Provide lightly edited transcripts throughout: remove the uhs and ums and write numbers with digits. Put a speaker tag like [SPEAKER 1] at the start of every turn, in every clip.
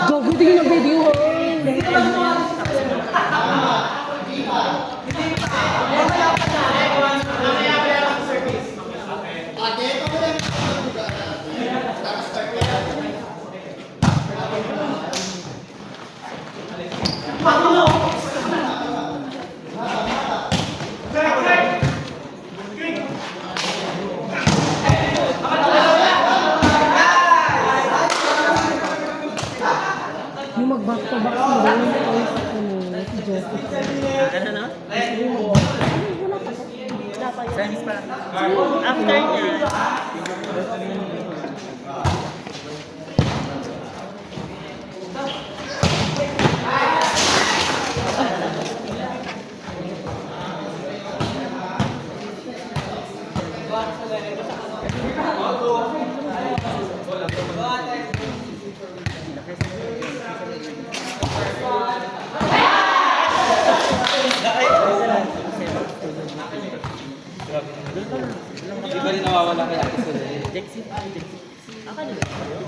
[SPEAKER 1] Gago, tingin ang video. Yung mag-back to back mo rin, si Joseph.
[SPEAKER 2] Ano na? Chinese pa. After niya.
[SPEAKER 3] Di ba rin nawawala kay Ate Sol?
[SPEAKER 2] Jexi. Ako na.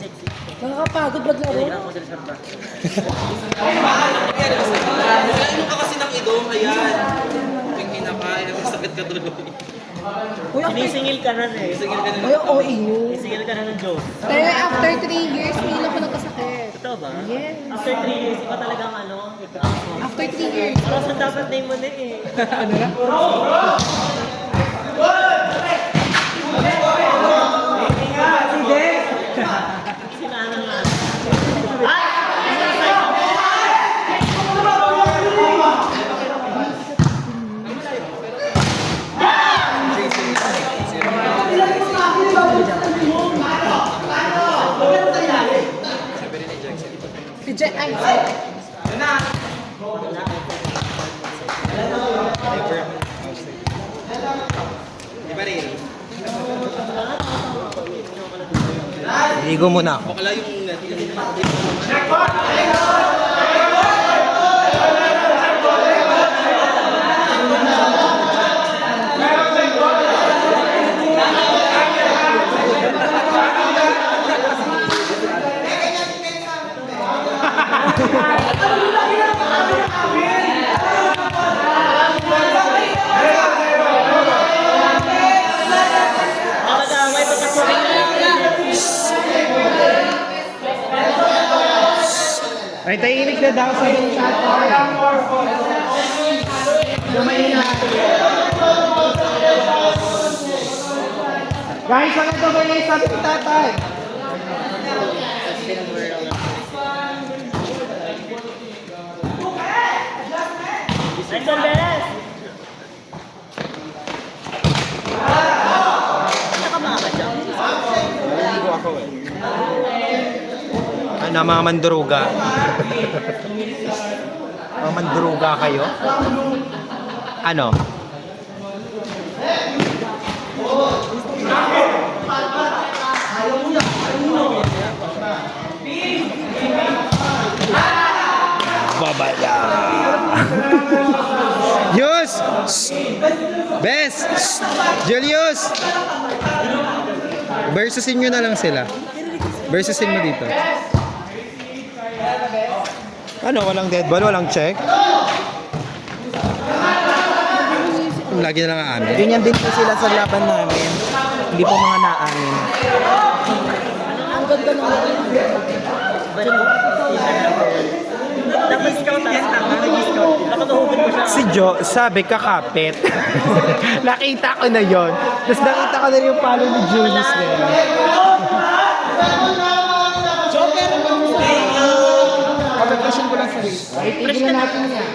[SPEAKER 2] Jexi.
[SPEAKER 1] Nakakapagod maglaro.
[SPEAKER 2] Kailangan ko dala sa back.
[SPEAKER 3] Ano ka kasi ng idong? Ayan. Yung hinakaya. Sakit ka tuloy.
[SPEAKER 1] Uy,
[SPEAKER 2] Sinisingil ka na eh.
[SPEAKER 3] Singil ka na
[SPEAKER 1] Uy, oo, iyo.
[SPEAKER 2] Sinisingil ka na ng Diyos.
[SPEAKER 1] Pero after 3 years, hindi na ako nagkasakit.
[SPEAKER 2] Totoo ba?
[SPEAKER 1] Yes.
[SPEAKER 2] After 3 years, iba talagang ano?
[SPEAKER 1] After 3 years.
[SPEAKER 2] Parang sa dapat name mo na eh.
[SPEAKER 1] Ano na?
[SPEAKER 2] Sinana nga.
[SPEAKER 1] Si Jet, ay,
[SPEAKER 3] Di ba rin?
[SPEAKER 4] Ligo muna ako.
[SPEAKER 3] Bakla yung
[SPEAKER 2] Mag-aaway pa kasi.
[SPEAKER 4] Ay, tahimik na daw sa yung chat. Guys, ano to ba yung sabi ni tatay?
[SPEAKER 2] Nandun beres! Ano ka mga ka dyan?
[SPEAKER 4] Ligo ako eh. Ano, mga manduruga? Mga manduruga kayo? Ano? Babala. Yus! Bes! Julius! Versusin nyo na lang sila. Versusin mo dito. Ano? Walang dead ball? Walang check? Lagi na lang aamin.
[SPEAKER 5] Ganyan din po sila sa laban namin. Hindi po mga naamin.
[SPEAKER 1] ang ganda ng
[SPEAKER 2] Balik mo? Dapat scout ah. Nag-scout. Nakatuhugan mo siya.
[SPEAKER 4] Si Jo, sabi kakapit. Nakita ko na yon. Tapos nakita ko na rin yung palo ni Julius na yun.
[SPEAKER 5] Pagkakasyon ko lang sa race.
[SPEAKER 4] Tignan natin yan.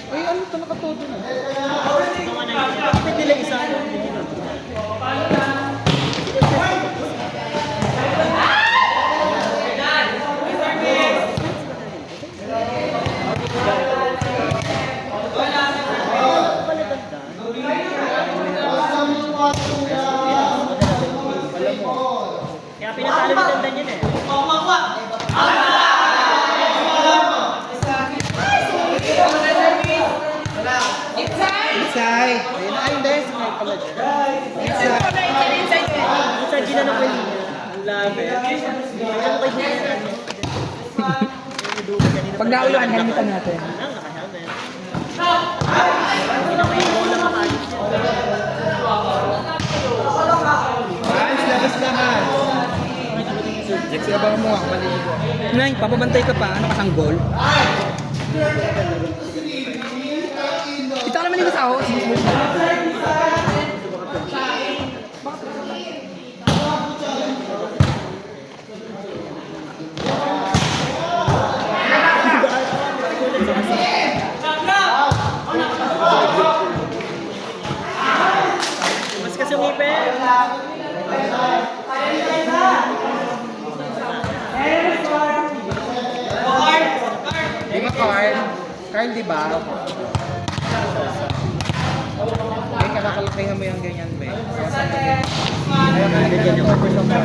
[SPEAKER 1] Ay, ano ito nakatodo na?
[SPEAKER 2] Pwede lang isa.
[SPEAKER 5] Inside.
[SPEAKER 2] Ayun, ay, hindi. Sumay pala dyan. Minsan, ginanong ko yung linya. Ang labi. Ano kayo niya?
[SPEAKER 1] Pag naulan, helmetan natin.
[SPEAKER 2] Lang, naka-helmet. Ginamay yung bola makalis niya.
[SPEAKER 5] Hans, labas na Hans. Lexi, abang mo ako. Maligo. Nay, papabantay ka pa. Ano ka sanggol?
[SPEAKER 1] Kita ka naman dito sa house.
[SPEAKER 2] Mas kasi umipin.
[SPEAKER 5] Di ba, Carl? Carl, di ba? Ay, kalakalakihan mo yung ganyan, be. Kaya kalagyan yung over sa mga.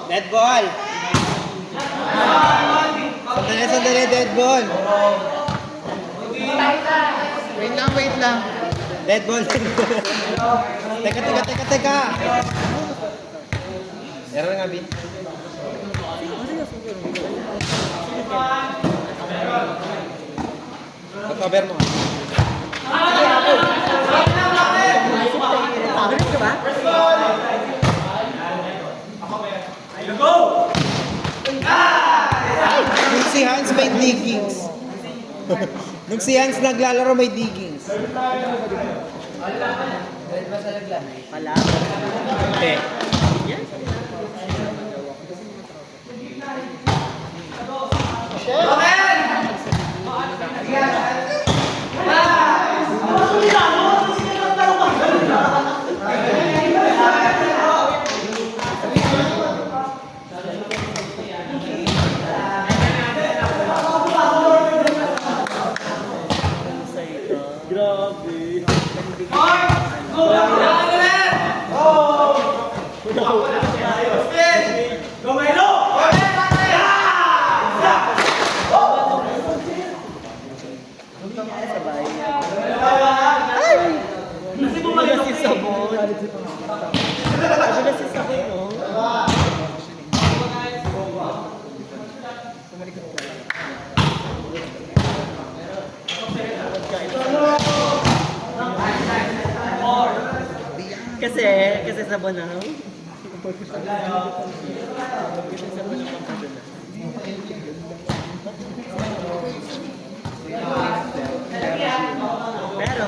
[SPEAKER 5] Dead ball! Sandali, dead ball! Wait lang. Dead ball. Teka. Error nga, Bin. Cover mo.
[SPEAKER 2] Ganun ka ba?
[SPEAKER 5] Nung si Hans may diggings. Nung si Hans naglalaro may diggings.
[SPEAKER 2] Pala.
[SPEAKER 5] Eh.
[SPEAKER 2] Grabe. Kasi bumalik si Sabon. Nagulat si Sabon, no? Kasi Sabon na, no? Pero,